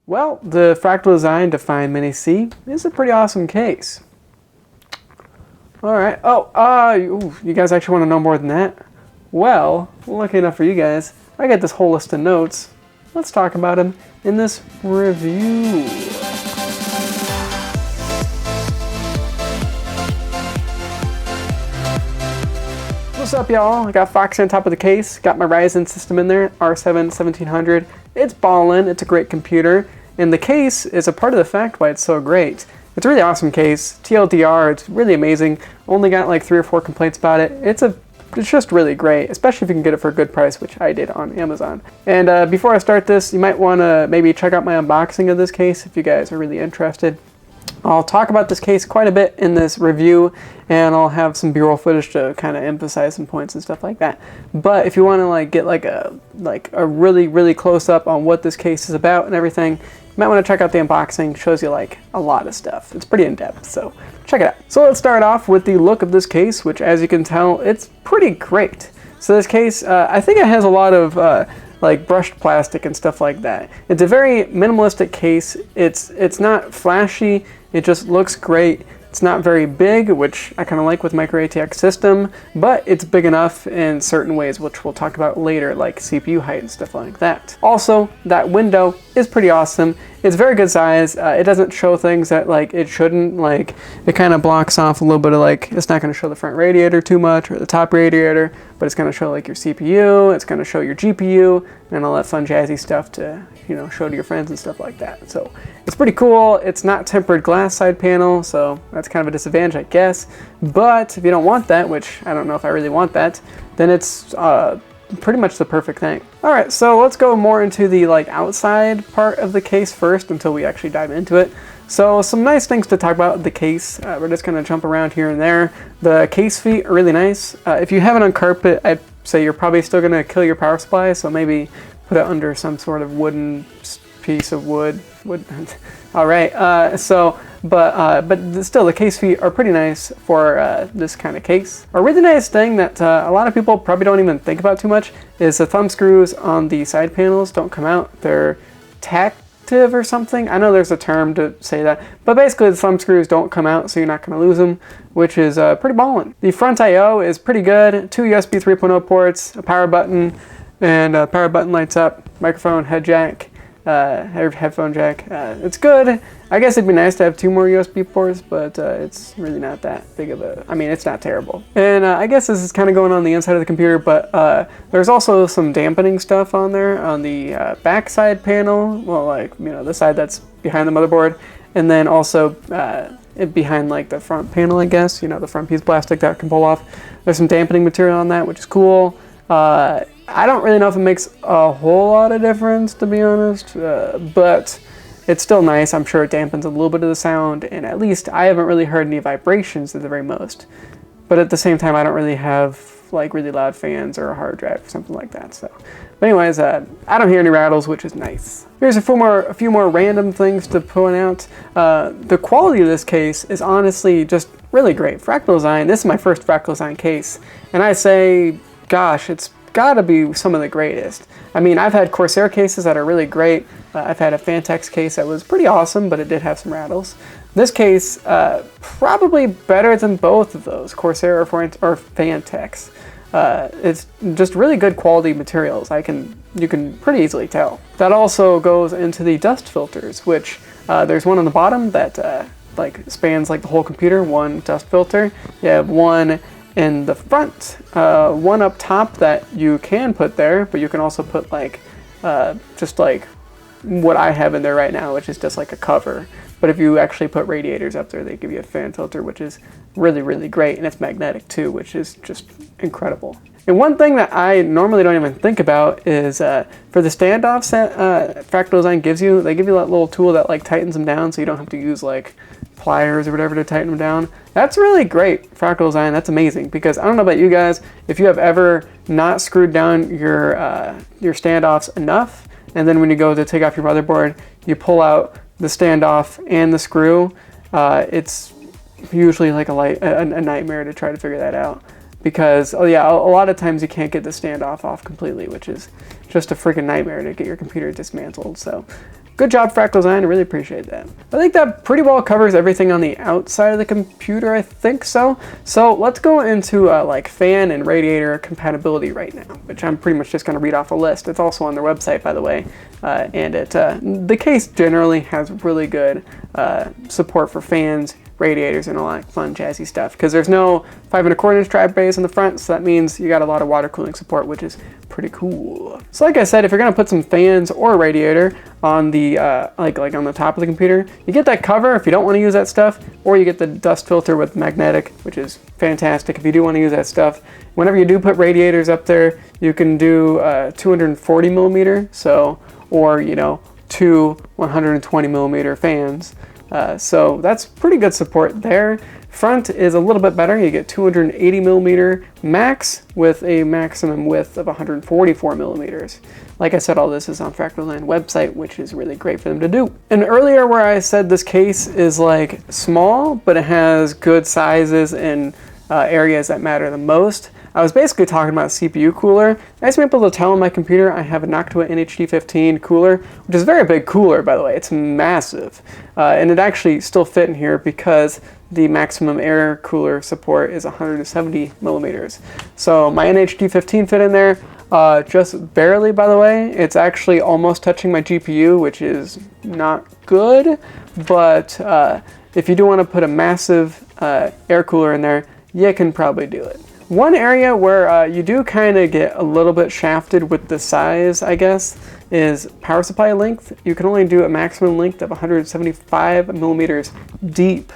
Well, the Fractal Design Define Mini C is a pretty awesome case. Alright, you guys actually want to know more than that? Well, lucky enough for you guys, I got this whole list of notes. Let's talk about them in this review. What's up, y'all? I got Foxy on top of the case, got my Ryzen system in there, R7 1700. It's ballin', it's a great computer, and the case is a part of the fact why it's so great. It's a really awesome case, TLDR, it's really amazing. Only got like 3 or 4 complaints about it. It's just really great, especially if you can get it for a good price, which I did on Amazon. And before I start this, you might want to maybe check out my unboxing of this case if you guys are really interested. I'll talk about this case quite a bit in this review, and I'll have some B-roll footage to kind of emphasize some points and stuff like that. But if you want to like get like a really close up on what this case is about and everything, you might want to check out the unboxing. It shows you like a lot of stuff. It's pretty in-depth, so check it out. So let's start off with the look of this case, which as you can tell, it's pretty great. So this case, I think it has a lot of like brushed plastic and stuff like that. It's a very minimalistic case. It's not flashy. It just looks great. It's not very big, which I kind of like with microATX system, but it's big enough in certain ways, which we'll talk about later, like CPU height and stuff like that. Also, that window is pretty awesome. It's very good size. It doesn't show things that like it shouldn't. Like it kind of blocks off a little bit of like, it's not going to show the front radiator too much or the top radiator, but it's going to show like your CPU, it's going to show your GPU, and all that fun jazzy stuff to, you know, show to your friends and stuff like that. So it's pretty cool. It's not tempered glass side panel, so that's kind of a disadvantage, I guess. But if you don't want that, which I don't know if I really want that, then it's pretty much the perfect thing. All right, so let's go more into the like outside part of the case first until we actually dive into it. So some nice things to talk about the case. We're just gonna jump around here and there. The case feet are really nice. If you have it on carpet, I'd say you're probably still gonna kill your power supply, so maybe put it under some sort of wooden piece of wood. All right, but still the case feet are pretty nice for this kind of case. A really nice thing that a lot of people probably don't even think about too much is the thumb screws on the side panels don't come out. They're tactive or something. I know there's a term to say that, but basically the thumb screws don't come out, so you're not going to lose them, which is pretty ballin'. The front I/O is pretty good. 2 USB 3.0 ports, a power button, and power button lights up, microphone, head jack, headphone jack. It's good. I guess it'd be nice to have 2 more USB ports, but it's really not that big of a, I mean, it's not terrible. And I guess this is kind of going on the inside of the computer, but there's also some dampening stuff on there on the back side panel. Well, like, you know, the side that's behind the motherboard, and then also behind like the front panel, I guess, you know, the front piece of plastic that can pull off. There's some dampening material on that, which is cool. I don't really know if it makes a whole lot of difference, to be honest, but it's still nice. I'm sure it dampens a little bit of the sound, and at least I haven't really heard any vibrations at the very most. But at the same time, I don't really have like really loud fans or a hard drive or something like that. So, but anyways, I don't hear any rattles, which is nice. Here's a few more random things to point out. The quality of this case is honestly just really great. Fractal Design. This is my first Fractal Design case, and I say, gosh, it's gotta be some of the greatest. I mean, I've had Corsair cases that are really great. I've had a Fantex case that was pretty awesome, but it did have some rattles. This case, probably better than both of those, Corsair or Fantex. It's just really good quality materials. You can pretty easily tell. That also goes into the dust filters, which there's one on the bottom that like spans like the whole computer, one dust filter. You have one in the front, one up top that you can put there, but you can also put like just like what I have in there right now, which is just like a cover. But if you actually put radiators up there, they give you a fan filter, which is really great, and it's magnetic too, which is just incredible. And one thing that I normally don't even think about is for the standoffs that Fractal Design gives you, they give you that little tool that like tightens them down, so you don't have to use like pliers or whatever to tighten them down. That's really great, Fractal Design. That's amazing, because I don't know about you guys, if you have ever not screwed down your standoffs enough, and then when you go to take off your motherboard, you pull out the standoff and the screw, it's usually like a nightmare to try to figure that out. Because, oh yeah, a lot of times you can't get the standoff off completely, which is just a freaking nightmare to get your computer dismantled. So good job, Fractal Design. I really appreciate that. I think that pretty well covers everything on the outside of the computer. I think so. So let's go into like fan and radiator compatibility right now, which I'm pretty much just going to read off a list. It's also on their website, by the way, and the case generally has really good support for fans, radiators, and all that fun jazzy stuff, because there's no 5 1/4 inch drive bays in the front, so that means you got a lot of water cooling support, which is pretty cool. So like I said, if you're gonna put some fans or a radiator on the like on the top of the computer, you get that cover if you don't want to use that stuff, or you get the dust filter with magnetic, which is fantastic if you do want to use that stuff. Whenever you do put radiators up there, you can do 240 millimeter, so, or you know, 2 120 millimeter fans. So that's pretty good support there. Front is a little bit better. You get 280 millimeter max with a maximum width of 144 millimeters. Like I said, all this is on Fractal Design website, which is really great for them to do. And earlier where I said this case is like small, but it has good sizes and areas that matter the most, I was basically talking about CPU cooler. As you'll be able to tell on my computer, I have a Noctua NHD15 cooler, which is a very big cooler, by the way. It's massive. And it actually still fit in here because the maximum air cooler support is 170 millimeters. So my NHD15 fit in there just barely, by the way. It's actually almost touching my GPU, which is not good. But if you do want to put a massive air cooler in there, you can probably do it. One area where you do kind of get a little bit shafted with the size, I guess, is power supply length. You can only do a maximum length of 175 millimeters deep.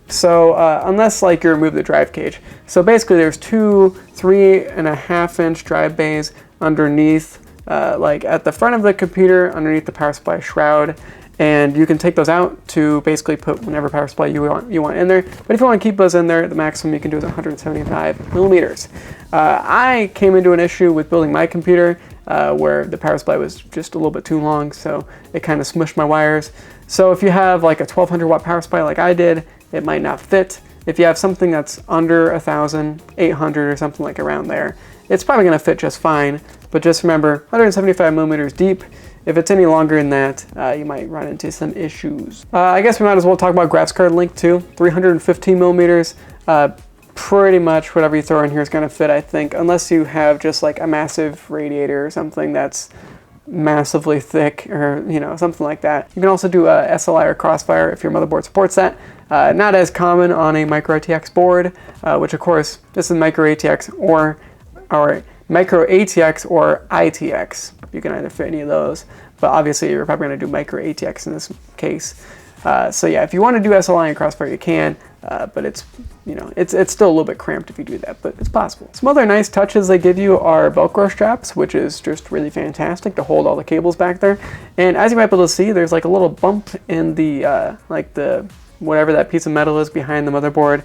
So unless like you remove the drive cage. So basically there's 2 3.5 inch drive bays underneath, like at the front of the computer, underneath the power supply shroud. And you can take those out to basically put whatever power supply you want in there. But if you want to keep those in there, the maximum you can do is 175 millimeters. I came into an issue with building my computer where the power supply was just a little bit too long, so it kind of smushed my wires. So if you have like a 1200 watt power supply like I did, it might not fit. If you have something that's under 1,000, 800 or something like around there, it's probably going to fit just fine. But just remember, 175 millimeters deep. If it's any longer than that, you might run into some issues. I guess we might as well talk about graphics card length too. 315 millimeters. Pretty much whatever you throw in here is going to fit, I think, unless you have just like a massive radiator or something that's massively thick, or you know, something like that. You can also do a SLI or Crossfire if your motherboard supports that. Not as common on a microATX board, which of course this is microATX or microATX or ITX. You can either fit any of those, but obviously you're probably going to do microATX in this case. So yeah, if you want to do SLI and Crossfire, you can, but it's, you know, it's still a little bit cramped if you do that, but it's possible. Some other nice touches they give you are Velcro straps, which is just really fantastic to hold all the cables back there. And as you might be able to see, there's like a little bump in the whatever that piece of metal is behind the motherboard.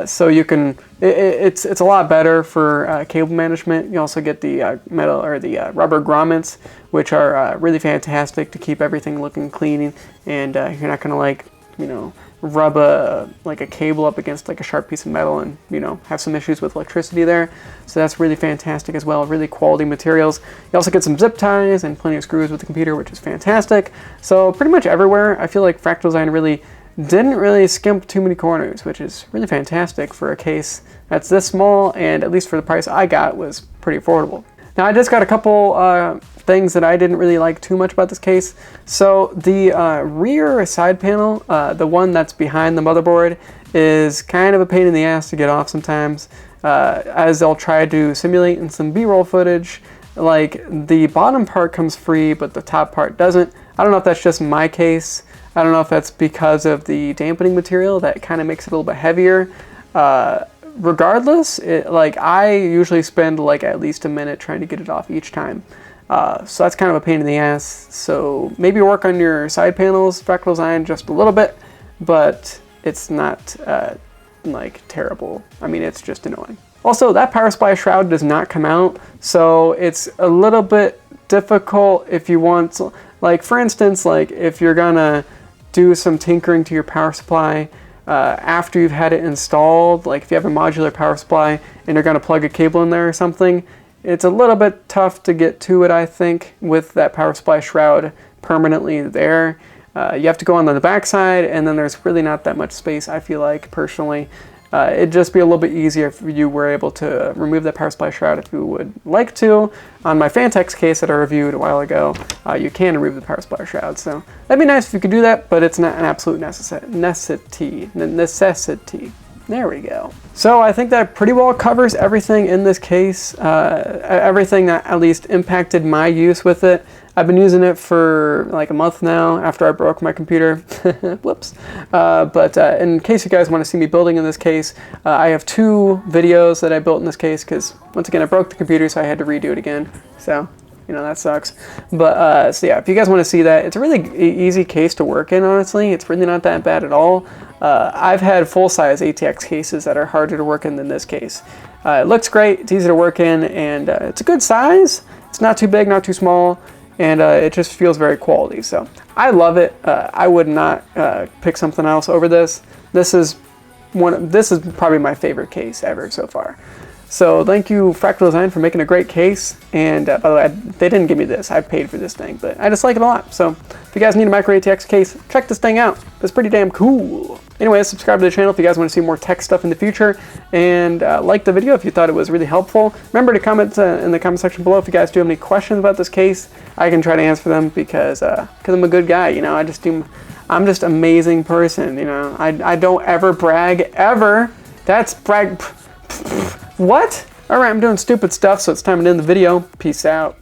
So you can, it's a lot better for cable management. You also get the metal or the rubber grommets, which are really fantastic to keep everything looking clean, and you're not gonna like, you know, rub a cable up against like a sharp piece of metal and, you know, have some issues with electricity there. So that's really fantastic as well. Really quality materials. You also get some zip ties and plenty of screws with the computer, which is fantastic. So pretty much everywhere, I feel like Fractal Design really didn't really skimp too many corners, which is really fantastic for a case that's this small, and at least for the price I got was pretty affordable. Now I just got a couple things that I didn't really like too much about this case. So the rear side panel, the one that's behind the motherboard, is kind of a pain in the ass to get off sometimes, as they'll try to simulate in some B-roll footage. Like the bottom part comes free, but the top part doesn't. I don't know if that's just my case. I don't know if that's because of the dampening material that kind of makes it a little bit heavier. Regardless, like I usually spend like at least a minute trying to get it off each time. So that's kind of a pain in the ass. So maybe work on your side panels, Fractal Design, just a little bit, but it's not like terrible. I mean, it's just annoying. Also, that power supply shroud does not come out, so it's a little bit difficult if you want, like for instance, like if you're gonna do some tinkering to your power supply after you've had it installed, like if you have a modular power supply and you're going to plug a cable in there or something, it's a little bit tough to get to it, I think, with that power supply shroud permanently there. You have to go on the back side, and then there's really not that much space, I feel like, personally. It'd just be a little bit easier if you were able to remove that power supply shroud if you would like to. On my Fantex case that I reviewed a while ago, you can remove the power supply shroud. So that'd be nice if you could do that, but it's not an absolute necessity. There we go. So I think that pretty well covers everything in this case, everything that at least impacted my use with it. I've been using it for like a month now after I broke my computer. Whoops. But in case you guys want to see me building in this case, I have 2 videos that I built in this case because once again I broke the computer, so I had to redo it again. So, you know, that sucks. But so yeah, if you guys want to see that, it's a really easy case to work in, honestly. It's really not that bad at all. I've had full-size ATX cases that are harder to work in than this case. It looks great, it's easy to work in, and it's a good size. It's not too big, not too small, and it just feels very quality. So I love it. I would not pick something else over this. This is probably my favorite case ever so far. So thank you, Fractal Design, for making a great case. And by the way, they didn't give me this. I paid for this thing, but I just like it a lot. So if you guys need a microATX case, check this thing out. It's pretty damn cool. Anyway, subscribe to the channel if you guys want to see more tech stuff in the future. And like the video if you thought it was really helpful. Remember to comment in the comment section below if you guys do have any questions about this case. I can try to answer them because I'm a good guy, you know. I'm just an amazing person, you know. I don't ever brag, ever. That's brag. What? Alright, I'm doing stupid stuff, so it's time to end the video. Peace out.